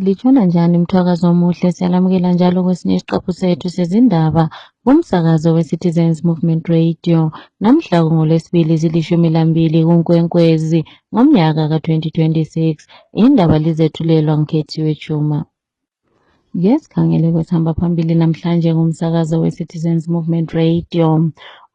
litshona njani Mthwakazi Omuhle? Siyalamukela njalo kwesinye isiqephu sethu sezindaba kumsakazo we-Citizens Movement Radio. Namhla ngoLwesibili zili-12 kuNkwenkwezi ngomnyaka ka-2026. Indaba lizethulelwa ngikhethiwe Chuma. Sikhangele kwesihamba phambili namhlanje kumsakazo we-Citizens Movement Radio.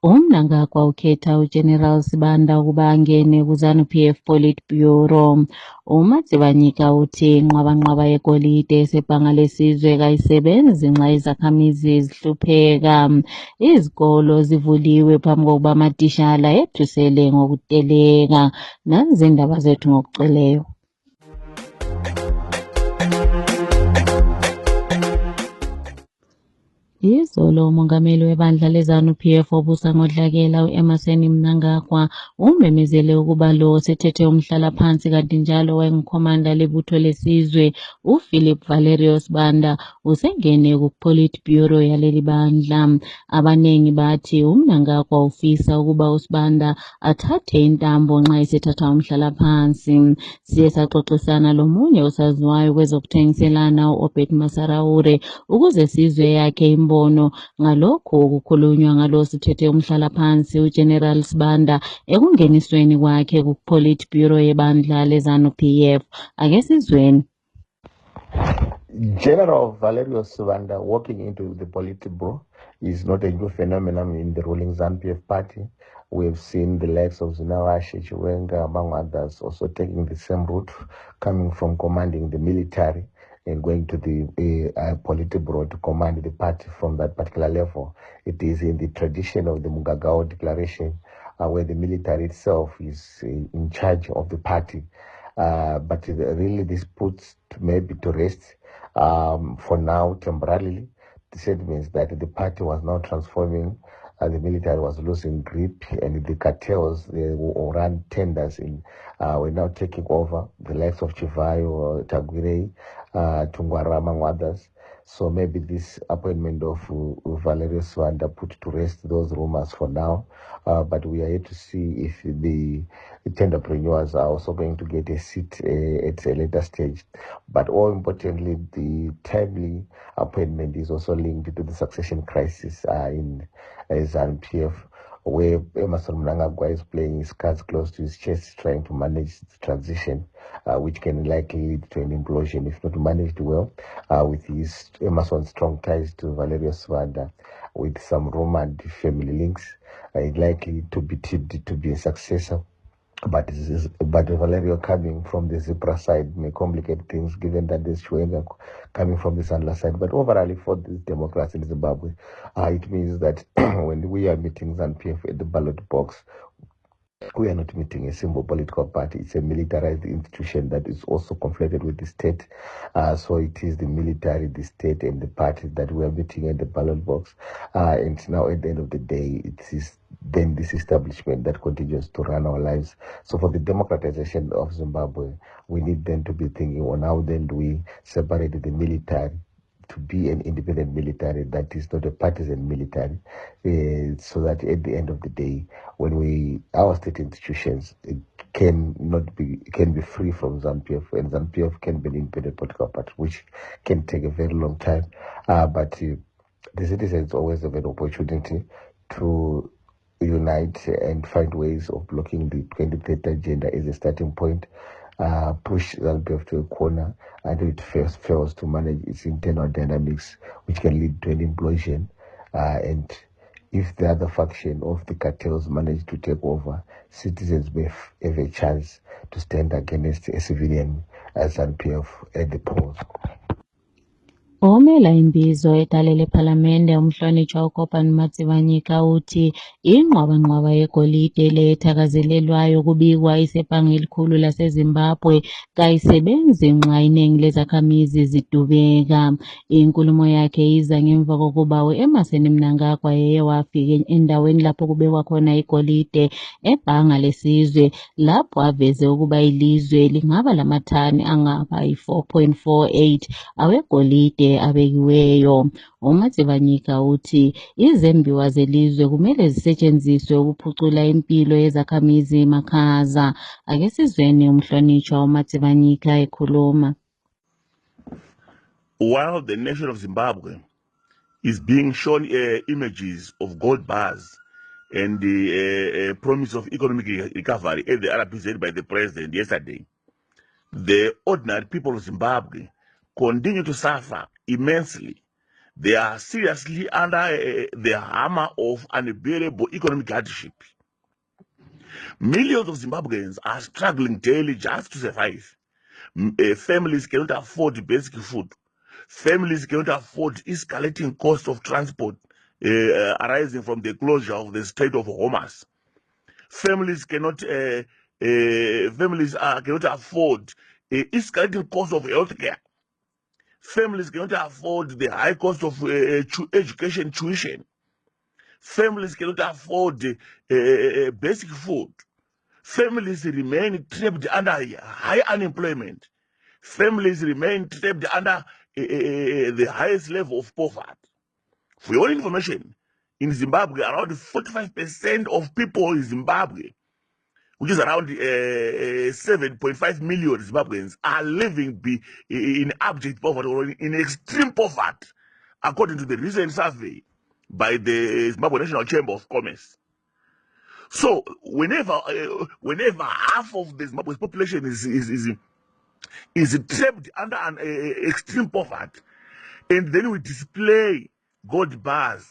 UMnangagwa ukhetha uGeneral Sibanda ukuba angene kuZANU-PF Politburo. uMatsibanyika uthi inqwabanqwaba yegolide esebhanga lesizwe kayisebenzi nxa izakhamizi zihlupheka. Izikolo zivuliwe phambi kokuba amatitshala ethusele ngokuteleka. Nanzi indaba zethu ngokuceleyo. Izolo umongameli webandla leZANU-PF obusa ngodlakela u-Emmerson Mnangagwa umemezele ukuba lo osethethe umhlalaphansi kanti njalo wayengukhomanda lebutho lesizwe uPhilip Valerius Banda usengene ku-Politburo yaleli bandla. Abanengi bathi uMnangagwa ufisa ukuba uSibanda athathe intambo nxa esethatha umhlalaphansi. Siye saxoxisana lomunye osaziwayo kwezokuthengiselana u-Obed Masaraure ukuze sizwe yakhe imbono ngalokho okukhulunywa ngalo sithethe umhlalaphansi uGeneral Sibanda ekungenisweni kwakhe ku-Politburo yebandla leZANU-PF. Ake sizweni. General Valerius Sibanda walking into the Politburo is not a new phenomenon in the ruling ZANU-PF party. We have seen the likes of Zinawashe Chiwenga, among others, also taking the same route, coming from commanding the military and going to the Politburo to command the party from that particular level. It is in the tradition of the Mugagao Declaration, where the military itself is in charge of the party. But really this puts maybe to rest for now temporarily the sentiments that the party was now transforming. The military was losing grip, and the cartels who ran tenders were now taking over, the likes of Chivayo, Tagwire, Tungwara, among others. So maybe this appointment of Valerius Sibanda put to rest those rumors for now. But we are yet to see if the tenderpreneurs are also going to get a seat at a later stage. But all importantly, the timely appointment is also linked to the succession crisis in ZANU-PF, where Emmerson Mnangagwa is playing his cards close to his chest, trying to manage the transition, which can likely lead to an implosion if not managed well, with his Emerson's strong ties to Valerius Sibanda, with some rumored family links, likely to be tipped to be a successor. But Valerio coming from the Zipra side may complicate things, given that there's Chiwenga coming from the Sandler side. But overall, for this democracy in Zimbabwe, it means that when we are meeting ZANU-PF at the ballot box, we are not meeting a simple political party. It's a militarized institution that is also conflated with the state. So it is the military, the state, and the party that we are meeting at the ballot box. And now at the end of the day, it is then this establishment that continues to run our lives. So for the democratization of Zimbabwe, we need then to be thinking on how then do we separate the military to be an independent military that is not a partisan military, so that at the end of the day, when our state institutions can be free from ZANU-PF, and ZANU-PF can be an independent political party, which can take a very long time. But the citizens always have an opportunity to unite and find ways of blocking the 2030 agenda as a starting point. Push ZANU-PF to a corner until it fails to manage its internal dynamics, which can lead to an implosion. And if the other faction of the cartels manage to take over, citizens may have a chance to stand against a civilian ZANU-PF at the polls. Omela imbizo etalele parliamente umhlonitshwa uKopani Matsibanyika uthi inqwabanqwaba yegolide lethakazelelwayo kubikwa isebhange elikhulu laseZimbabwe kayisebenzi nxa iningi lezakhamizi zidubeka. Inkulumo yakhe iza ngemva kokuba uEmmerson Mnangagwa yeye wafika endaweni lapho kubekwa khona igolide ebhanga lesizwe, lapho aveze ukuba ilizwe lingaba lamathani angaba yi-4.48 awegolide abekiweyo. uMatsibanyika uthi izembiwa zelizwe kumele zisetshenziswe ukuphucula impilo yezakhamizi emakhaza. Ake sizweni umhlonitshwa uMatsibanyika ekhuluma. while the nation of Zimbabwe is being shown images of gold bars and the promise of economic recovery at the RPZ by the president yesterday, the ordinary people of Zimbabwe continue to suffer immensely. They are seriously under the hammer of unbearable economic hardship. Millions of Zimbabweans are struggling daily just to survive. Families cannot afford basic food. Families cannot afford escalating cost of transport arising from the closure of the Strait of Hormuz. Families cannot cannot afford escalating cost of healthcare. Families cannot afford the high cost of education tuition. Families cannot afford basic food. Families remain trapped under high unemployment. Families remain trapped under the highest level of poverty. For your information, in Zimbabwe, around 45% of people in Zimbabwe, which is around 7.5 million Zimbabweans, are living in abject poverty or in extreme poverty, according to the recent survey by the Zimbabwe National Chamber of Commerce. So, whenever half of the Zimbabwe's population is trapped under an extreme poverty, and then we display gold bars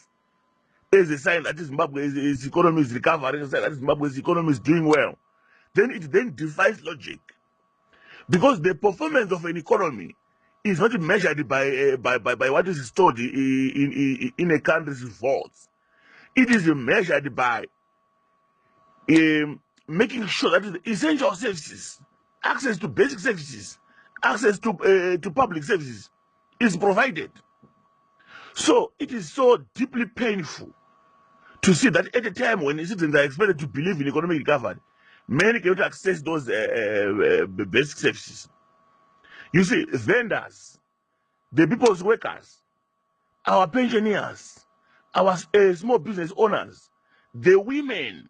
as a sign that Zimbabwe's economy is recovering, as a sign that Zimbabwe's economy is doing well, then it then defies logic. Because the performance of an economy is not measured by what is stored in a country's vaults. It is measured by making sure that the essential services, access to basic services, access to public services is provided. So it is so deeply painful to see that at a time when citizens are expected to believe in economic recovery, many cannot access those basic services. You see, vendors, the people's workers, our pensioners, our small business owners, the women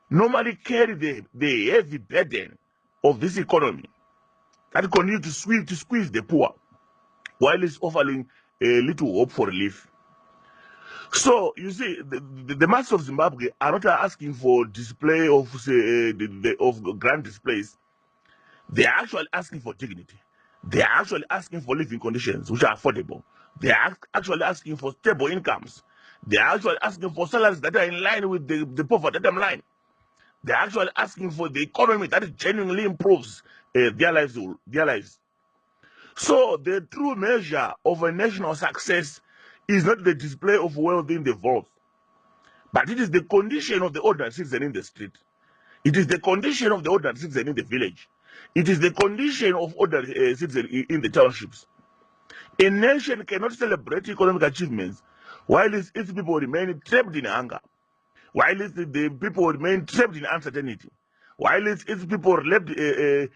normally carry the heavy burden of this economy that continue to squeeze the poor while it's offering a little hope for relief. So you see, the masses of Zimbabwe are not asking for display of of grand displays. They are actually asking for dignity. They are actually asking for living conditions which are affordable. They are actually asking for stable incomes. They are actually asking for salaries that are in line with the poverty line. They are actually asking for the economy that genuinely improves their lives. So the true measure of a national success is not the display of wealth in the vault, but it is the condition of the ordinary citizen in the street. It is the condition of the ordinary citizen in the village. It is the condition of ordinary citizen in the townships. A nation cannot celebrate economic achievements while its people remain trapped in hunger, while the people remain trapped in uncertainty, while its people remain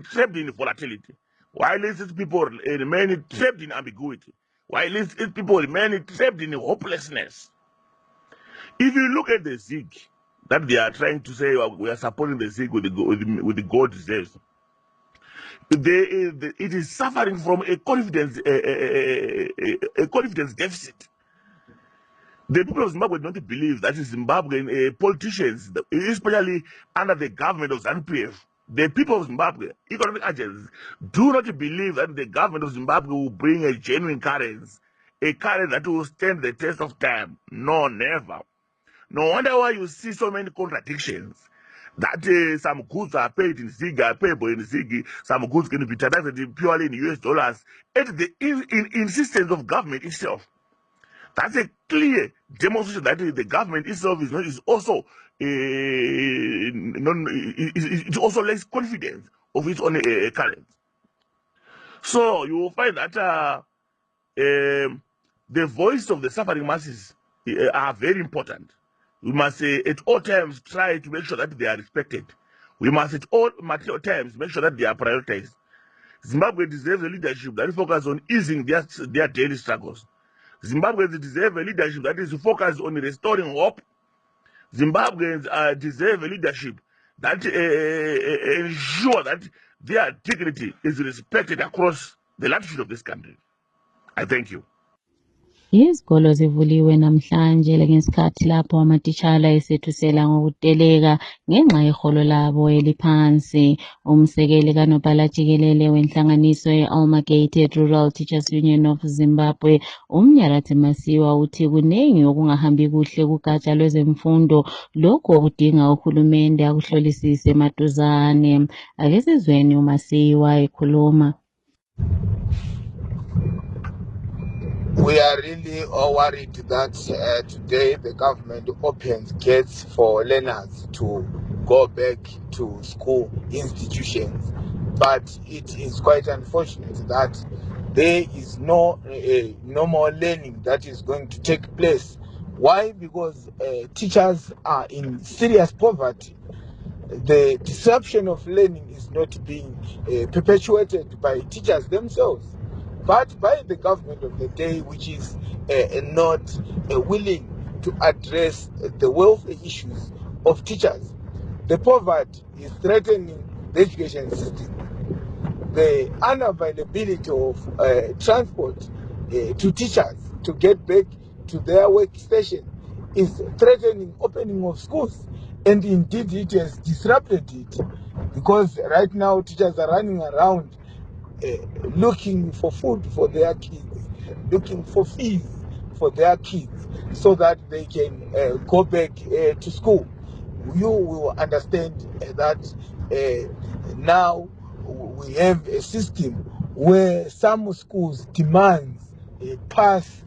trapped in volatility, while its people remain trapped in ambiguity, while its people remain trapped in hopelessness. If you look at the ZIG that they are trying to say, well, we are supporting the ZIG with the gold reserves, it is suffering from a confidence deficit. The people of Zimbabwe don't believe that Zimbabwean politicians, especially under the government of ZANU-PF, the people of Zimbabwe, economic agents, do not believe that the government of Zimbabwe will bring a genuine currency, a currency that will stand the test of time. No, never. No wonder why you see so many contradictions. That some goods are paid in ZIG, are payable in ZIG, some goods can be transacted purely in US dollars, at the insistence of government itself. That's a clear demonstration that the government itself is also less confident of its own currency. So you will find that the voice of the suffering masses are very important. We must at all times try to make sure that they are respected. We must at all times make sure that they are prioritized. Zimbabwe deserves a leadership that focuses on easing their daily struggles. Zimbabweans deserve a leadership that is focused on restoring hope. Zimbabweans deserve a leadership that ensure that their dignity is respected across the latitude of this country. I thank you. Izikolo zivuliwe namhlanje ngesikhathi lapho amatitshala esethusela ngokuteleka ngenxa yeholo labo eliphansi. Umsekeli kaNobhala Jikelele wenhlanganiso ye-Amalgamated Rural Teachers Union of Zimbabwe, uMnyaradzi Masiwa uthi kuningi okungahambi kuhle kugatsha lwezemfundo, lokhu okudinga uhulumende akuhlolisise maduzane. Ake sizweni uMasiwa ekhuluma. We are really all worried that today the government opens gates for learners to go back to school institutions. But it is quite unfortunate that there is no more learning that is going to take place. Why? Because teachers are in serious poverty. The disruption of learning is not being perpetuated by teachers themselves, but by the government of the day, which is not willing to address the welfare issues of teachers. The poverty is threatening the education system. The unavailability of transport to teachers to get back to their workstation is threatening opening of schools, and indeed it has disrupted it, because right now teachers are running around looking for food for their kids, looking for fees for their kids so that they can go back to school. You will understand that now we have a system where some schools demands a pass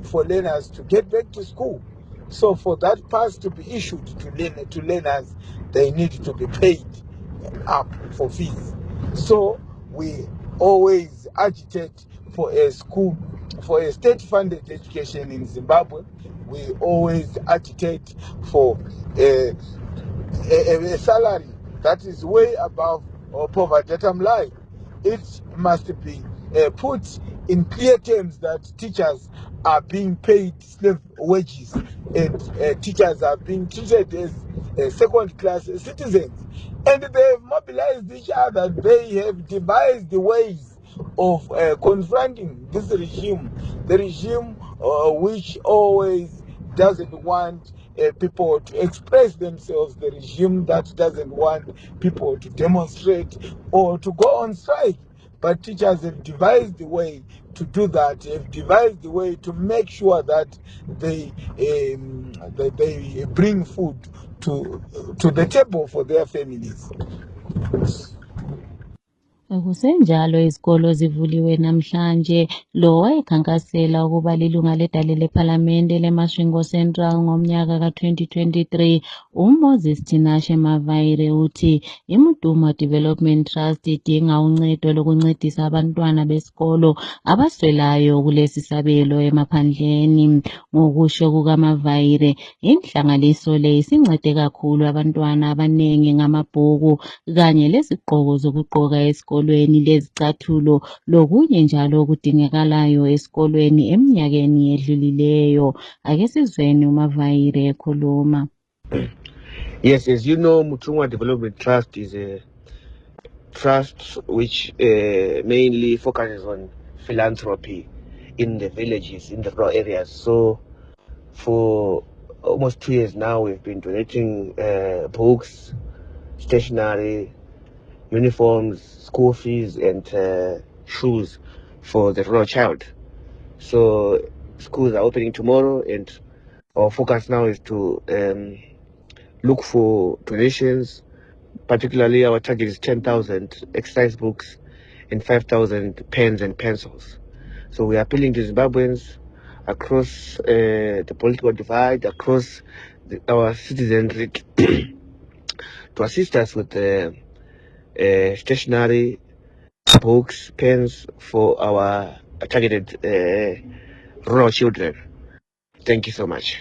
for learners to get back to school. So for that pass to be issued to learners, they need to be paid up for fees. So we always agitate for a school, for a state-funded education in Zimbabwe. We always agitate for a salary that is way above poverty line. It must be put in clear terms that teachers are being paid slave wages, and teachers are being treated as second-class citizens. And they have mobilized each other. They have devised the ways of confronting this regime, the regime which always doesn't want people to express themselves, the regime that doesn't want people to demonstrate or to go on strike. But teachers have devised the way to do that. Have devised the way to make sure that they bring food to the table for their families. Kusenjalo izikolo zivuliwe namhlanje. Lo wayekhankasela ukuba lilunga ledale lephalamende leMasvingo Central ngomnyaka ka-2023, uMoses Tinashe Mavaire uthi iMuduma Development Trust idinga uncedo lokuncedisa abantwana besikolo abaswelayo kulesi sabelo emaphandleni. Ngokusho kukaMavaire, inhlanganiso le isincede kakhulu abantwana abanengi ngamabhuku kanye lezigqoko zokugqoka esikolweni, lezicathulo lokunye njalo okudingekalayo esikolweni eminyakeni edlulileyo. Ake sizweni uMavaire ekhuluma. Yes, as you know, Mutumwa Development Trust is a trust which mainly focuses on philanthropy in the villages, in the rural areas. So for almost 2 years now, we've been donating books, stationery, uniforms, school fees, and shoes for the rural child. So schools are opening tomorrow, and our focus now is to look for donations. Particularly, our target is 10,000 exercise books and 5,000 pens and pencils. So we are appealing to Zimbabweans across the political divide, across our citizenry to assist us with stationery, books, pens for our targeted rural children. Thank you so much.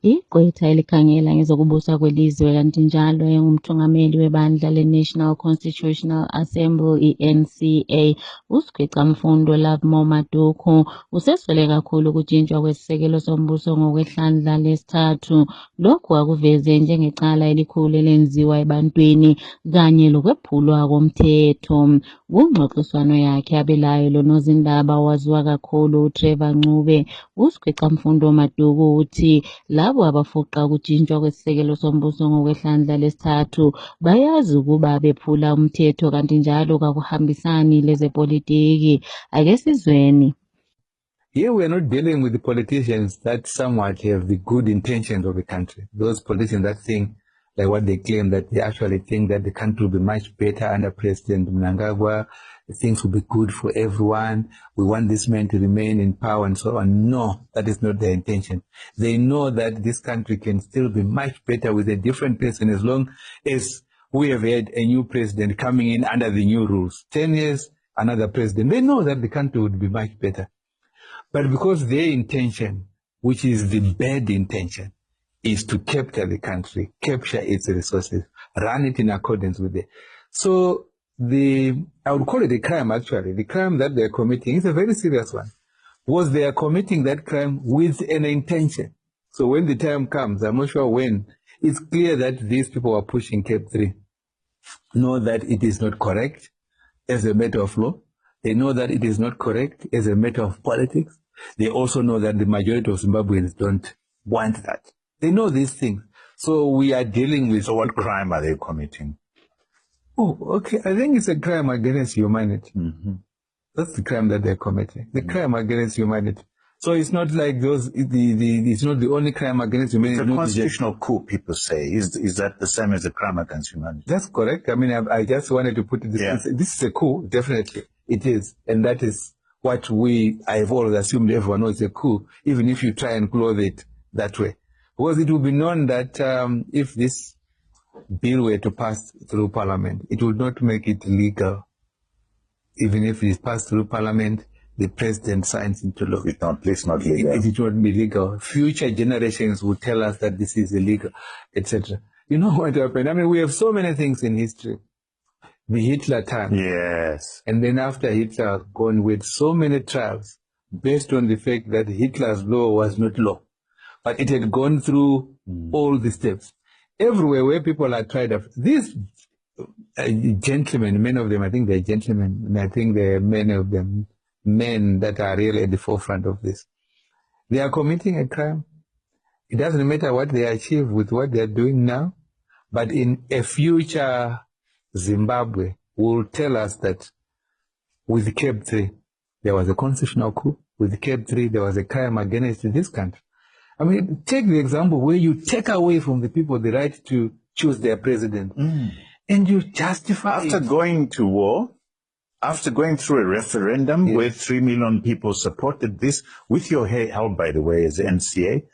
Igqwetha elikhangela ngezokubusa kwelizwe kanti njalo engumthungameli webandla le-National Constitutional Assembly, NCA, uSigwetha Mfundo Lovemore Maduku useswele kakhulu ukutshintshwa kwesisekelo sombuso ngokwehlandla lesithathu. Lokhu akuveze njengecala elikhulu elenziwa ebantwini kanye lokwephulwa komthetho. Kungxoxiswano yakhe abelayo lonozindaba waziwa kakhulu uTrevor Ncube uSikhwecamfundo Maduku uthi labo abafuqa ukujintshwa kwesisekelo sombuso ngokwehlandla lesithathu bayazi ukuba bephula umthetho kanti njalo kakuhambisani lezepolitiki. Ake sizweni. Here we are not dealing with the politicians that somewhat have the good intentions of the country. Those politicians that think, like what they claim, that they actually think that the country will be much better under President Mnangagwa, things will be good for everyone, we want this man to remain in power and so on. No, that is not their intention. They know that this country can still be much better with a different person as long as we have had a new president coming in under the new rules. 10 years, another president. They know that the country would be much better. But because their intention, which is the bad intention, is to capture the country, capture its resources, run it in accordance with it. So I would call it a crime actually. The crime that they're committing is a very serious one. Because they are committing that crime with an intention. So when the time comes, I'm not sure when, it's clear that these people are pushing Cape 3. Know that it is not correct as a matter of law. They know that it is not correct as a matter of politics. They also know that the majority of Zimbabweans don't want that. They know these things. So we are dealing with... So what crime are they committing? Oh, okay. I think it's a crime against humanity. Mm-hmm. That's the crime that they're committing. The crime against humanity. So it's not like those, it's not the only crime against humanity. It's a constitutional coup, people say. Is that the same as a crime against humanity? That's correct. I mean, I just wanted to put it this way. This is a coup, definitely. It is. And that is what I've always assumed everyone knows a coup, even if you try and clothe it that way. Because it will be known that if this bill were to pass through Parliament, it would not make it legal. Even if it is passed through Parliament, the president signs into law. It's not legal. It won't be legal. Future generations will tell us that this is illegal, etc. You know what happened? I mean, we have so many things in history. The Hitler time. Yes. And then after Hitler gone with so many trials based on the fact that Hitler's law was not law, but it had gone through all the steps. Everywhere where people are tried of these gentlemen, many of them, I think they're gentlemen, and I think there are many of them men that are really at the forefront of this. They are committing a crime. It doesn't matter what they achieve with what they're doing now, but in a future Zimbabwe will tell us that with Cape 3, there was a constitutional coup. With Cape 3, there was a crime against this country. I mean, take the example where you take away from the people the right to choose their president, and you justify After going to war, after going through a referendum where 3 million people supported this, with your help, by the way, as the NCA,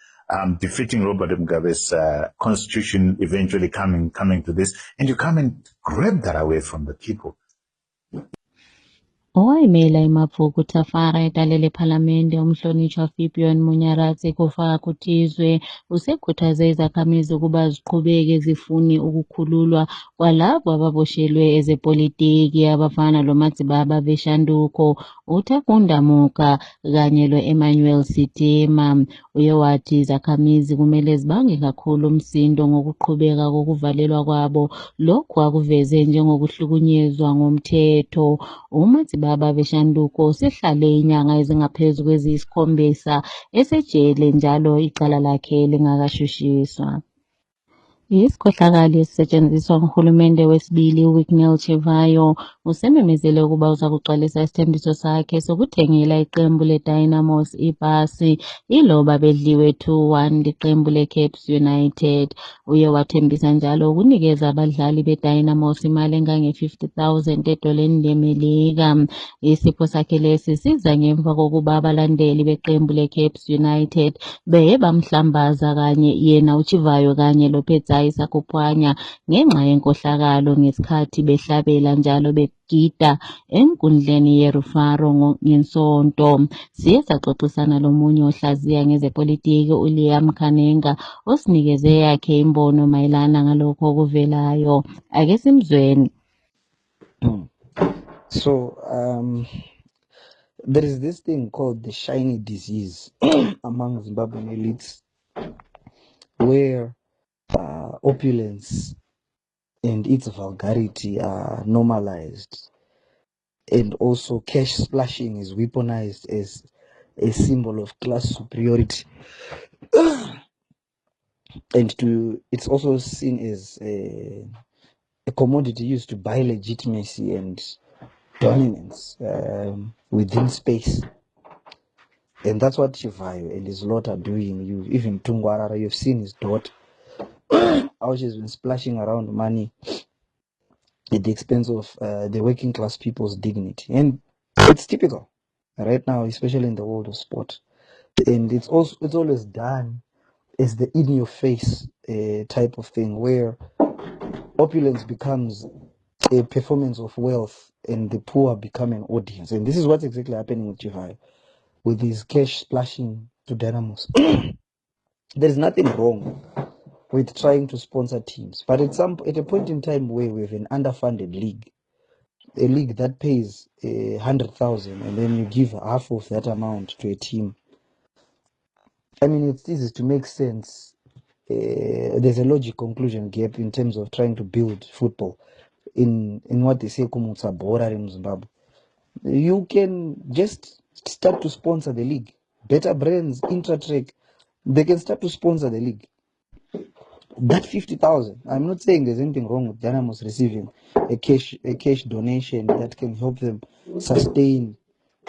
defeating Robert Mugabe's constitution, eventually coming to this, and you come and grab that away from the people. Owayimela iMapuku Tafara etalele ephalamende umhlonishwa Fipion Munyaradzi kufaka kuthizwe usekhuthaze izakhamizi ukuba ziqhubeke zifune ukukhululwa kwalabo ababoshelwe ezepolitiki abafana loMatsibaba Veshanduko, uTakunda Muka kanye lo-Emmanuel Sitima. Uye wathi izakhamizi kumele zibange kakhulu umsindo ngokuqhubeka kokuvalelwa kwabo, lokhu akuveze njengokuhlukunyezwa ngomthetho. uMatsibaba Veshanduko sehlale inyanga ezingaphezu kweziyisi-7 esejele njalo icala lakhe lingakashushiswa. Isikhohlakali esisetshenziswa nguhulumende wesibili uWignell Chivayo usememezele ukuba uza kugcwalisa isithembiso sakhe sokuthengela iqembu leDynamos ibhasi iloba bedliwe 2-1 liqembu leCapes United. Uye wathembisa njalo ukunikeza abadlali beDynamos imali engange-50,000 edoleni leMelika. Isipho sakhe lesi siza ngemva kokuba abalandeli beqembu leCapes United beye bamhlambaza kanye yena uChivayo kanye loPetsayi Sakupwanya ngenxa yenkohlakalo ngesikhathi behlabela njalo begida enkundleni yeRufaro ngeSonto. Siye saxoxisana lomunye ohlaziya ngezepolitiki uLiam Khanenga osinikeze yakhe imbono mayelana ngalokho okuvelayo. Ake simzweni. So there is this thing called the shiny disease among Zimbabwean elites, where opulence and its vulgarity are normalized. and also cash splashing is weaponized as a symbol of class superiority, and it's also seen as a commodity used to buy legitimacy and dominance within space. And that's what Chivayo and his lot are doing. Even Tungwarara, you've seen his daughter, how she's been splashing around money at the expense of the working class people's dignity. And it's typical right now, especially in the world of sport. And it's always done as the in your face type of thing, where opulence becomes a performance of wealth and the poor become an audience. And this is what's exactly happening with Chivayo, with his cash splashing to Dynamos. There is nothing wrong with trying to sponsor teams, but at a point in time where we have an underfunded league, a league that pays 100,000, and then you give half of that amount to a team. I mean, it's easy to make sense. There's a logic conclusion gap in terms of trying to build football in what they say kumutsa bora in Zimbabwe. You can just start to sponsor the league. Better Brands, Intratrack, they can start to sponsor the league. That 50,000, I'm not saying there's anything wrong with Dynamos receiving a cash donation that can help them sustain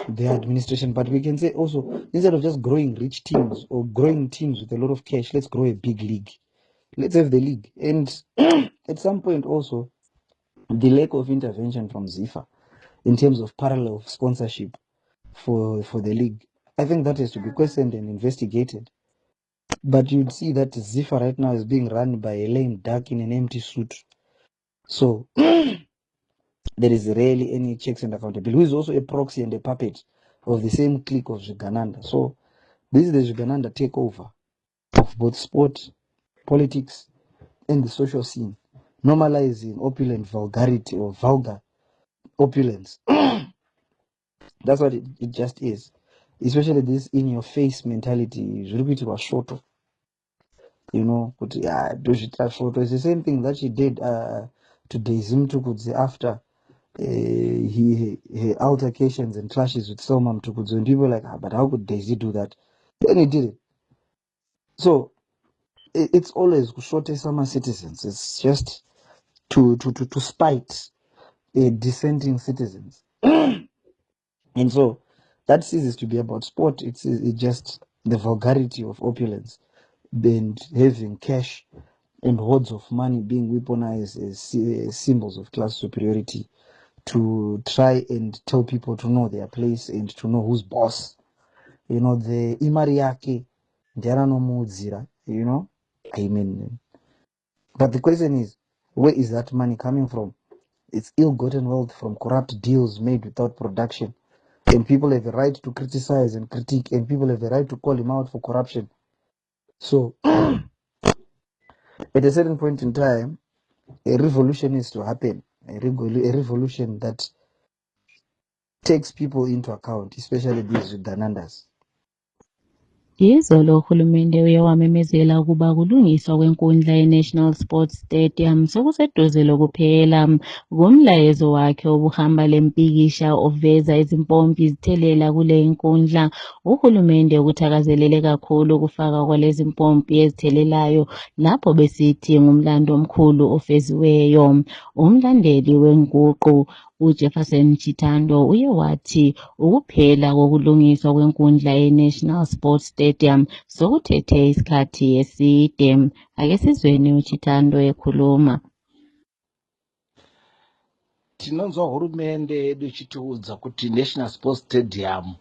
their administration, but we can say also, instead of just growing rich teams or growing teams with a lot of cash, let's grow a big league. Let's have the league. And at some point also, the lack of intervention from ZIFA in terms of parallel sponsorship for the league, I think that has to be questioned and investigated. But you'd see that ZIFA right now is being run by a lame duck in an empty suit. So there is rarely any checks and accountability, who is also a proxy and a puppet of the same clique of Zvigananda. So this is the Zvigananda takeover of both sport, politics, and the social scene, normalizing opulent vulgarity or vulgar opulence. That's what it just is. Especially this in-your-face mentality. You know, but yeah, photo. It's the same thing that she did to Daisy Mtukudzi after her altercations and clashes with Selma Mtukudzi. And people were like, but how could Daisy do that? Then he did it. So it's always short summer citizens. It's just to spite dissenting citizens. And so that ceases to be about sport. It's just the vulgarity of opulence and having cash and hordes of money being weaponized as symbols of class superiority to try and tell people to know their place and to know who's boss. You know, the imariake, zira, you know, I mean, but the question is, where is that money coming from? It's ill-gotten wealth from corrupt deals made without production. And people have a right to criticize and critique, and people have a right to call him out for corruption. So, at a certain point in time, a revolution is to happen. A revolution that takes people into account, especially these Uganandans. Izolo uhulumende uye wamemezela ukuba kulungiswa kwenkundla ye-National Sports Stadium sokuseduze lokuphela. Kumlayezo wakhe obuhamba lempikisha oveza izimpompi zithelela kule nkundla, uhulumende ukuthakazelele kakhulu ukufaka kwalezi mpompi ezithelelayo lapho besithi ngumlando omkhulu ofeziweyo. Umlandeli wenguqu uJefferson Chitando uye wathi ukuphela kokulungiswa kwenkundla ye-National Sports Stadium sokuthethe isikhathi eside. Ake sizweni uChitando ekhuluma. Tinonzwa hurumende yedu ichitiudza kuti National Sports Stadium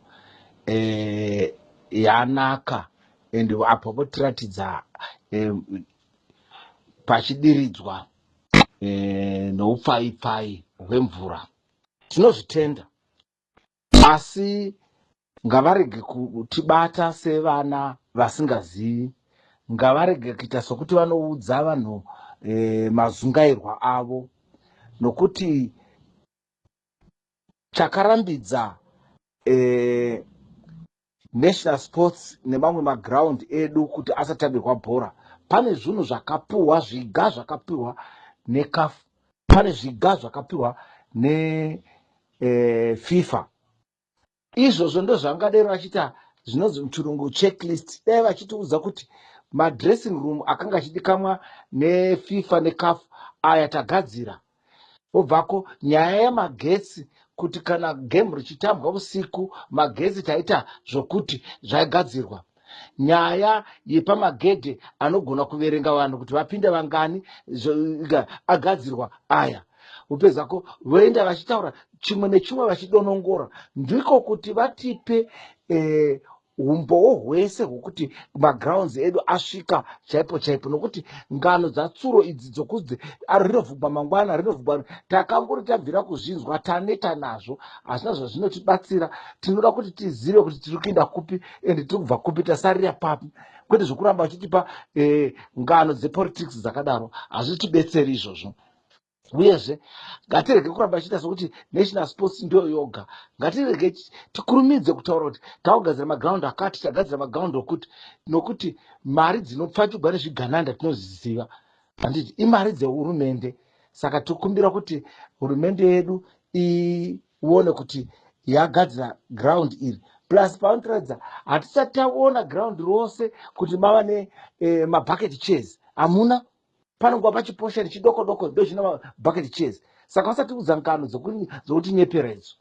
yanaka and apo votiratidza pachidiridzwa noupfai-pfai hwemvura. Tinozvitenda, asi ngavarege kutibata sevana vasingazivi. Ngavarege kuita sokuti vanoudza vanhu mazungairwa avo, nokuti chakarambidza National Sports nemamwe maground edu kuti asatambirwa bhora, pane zvinhu zvakapiwa, zviga zvakapiwa nekafu, pane zviga zvakapiwa FIFA. Izvozvo ndo zvangadai vachita zvinonzi muchirungu checklist. Dai vachitiudza kuti madressing room akanga achidikamwa neFIFA neCAF aya tagadzira. Obvako nyaya yemagetsi kuti kana game richitambwa usiku magetsi taita zvokuti zvaigadzirwa. Nyaya yepamagedhe anogona kuverenga vanhu kuti vapinde vangani agadzirwa aya. Upezako voenda vachitaura chimwe nechimwe vachidonongora, ndiko kuti vatipe umbowo hwese hwokuti magrounds edu asvika chaipo chaipo, nokuti ngano dzatsuro idzi dzokuzi rinovhugwa mangwana rinovhugwa, takangori tabvira kuzvinzwa taneta nazvo, hazvina zvazvinotibatsira. Tinoda kuti tizive kuti tiri kuenda kupi ende tiri kubva kupi, tasarira papi, kwete zvokuramba vachitipa ngano dzepolitics dzakadaro, hazvitibetseri izvozvo. Uyezve ngatirege kuramba chiita sokuti national sports ndio yoga. Ngatirege tikurumidze kutaura kuti tagadzira maground akati, tagadzira maground okuti, nokuti mari dzinopfachugwa nezvigananda tinoziziva, handiti imari dzehurumende. Saka tikumbira kuti hurumende yedu ione kuti yagadzira ground iri. Plus paunotaridza hatisati taona ground rose kuti mava nemabucket chairs, hamuna. Panongwa pachiposheni chidoko doko ndo zvina bucket chairs. Saka vasati udza ngano dzokuti nyepera idzo.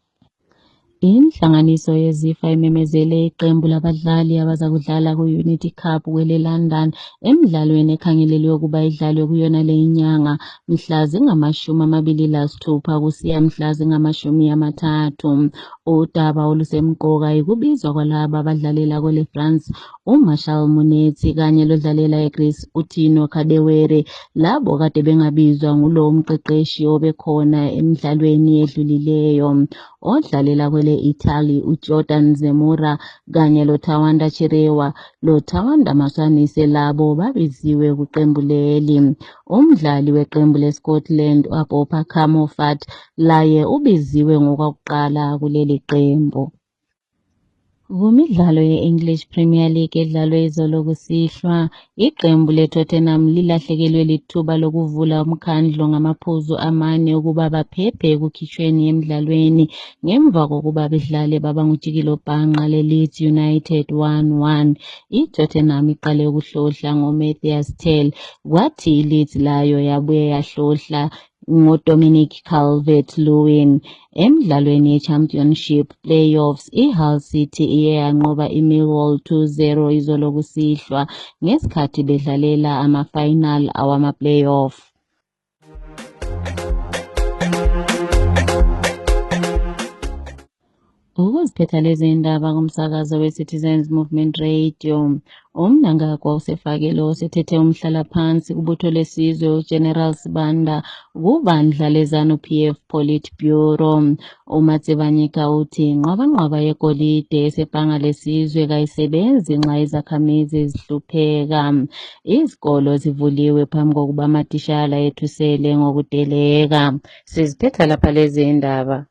Inhlanganiso yeZIFA imemezele iqembu labadlali abaza kudlala ku-Unity Cup kwele London emidlalweni ekhangelelwe ukuba idlalwe kuyona le inyanga mhla zingama-26 kusiya mhla zingama-30. Udaba olusemqoka ikubizwa kwalaba abadlalela kwele France uMarshall Munetsi kanye lodlalela eGreece uTino Kadewere, labo kade bengabizwa ngulo umqeqeshi obekhona emidlalweni edlulileyo. Odlalela kwele Italy uJordan Zemura kanye loTawanda Chirewa, loTawanda Maswanise labo babiziwe kuqembu leli. Umdlali weqembu leScotland uAbopa Camofat laye ubiziwe ngokwakuqala kuleli qembu. Kumidlalo ye-English Premier League edlalwe izolo kusihlwa, iqembu leTottenham lilahlekelwe lithuba lokuvula umkhandlo ngamaphuzu 4 ukuba baphephe ekukhishweni emidlalweni ngemva kokuba bedlale baba ngujikelo bhanqa leLeeds United 1-1. iTottenham iqale ukuhlohla ngoMatthias Tel, kwathi iLeeds layo yabuye yahlohla ngoDominic Calvert-Lewin. Emidlalweni ye-Championship Playoffs, iHull City iye yanqoba iMillwall 2-0 izolo kusihlwa ngesikhathi bedlalela ama-final awama-playoff. Ukuziphetha lezi indaba kumsakazo we-Citizens Movement Radio. Umnangagwa usefakele osethethe umhlalaphansi kubutho lesizwe uGeneral Sibanda kubandla leZANU-PF Politburo. uMatsibanyika uthi inqwabanqwaba yegolide esebhanga lesizwe kayisebenzi nxa izakhamizi zihlupheka. Izikolo zivuliwe phambi kokuba amatitshala ethusele ngokudeleka. Siziphetha lapha lezi indaba.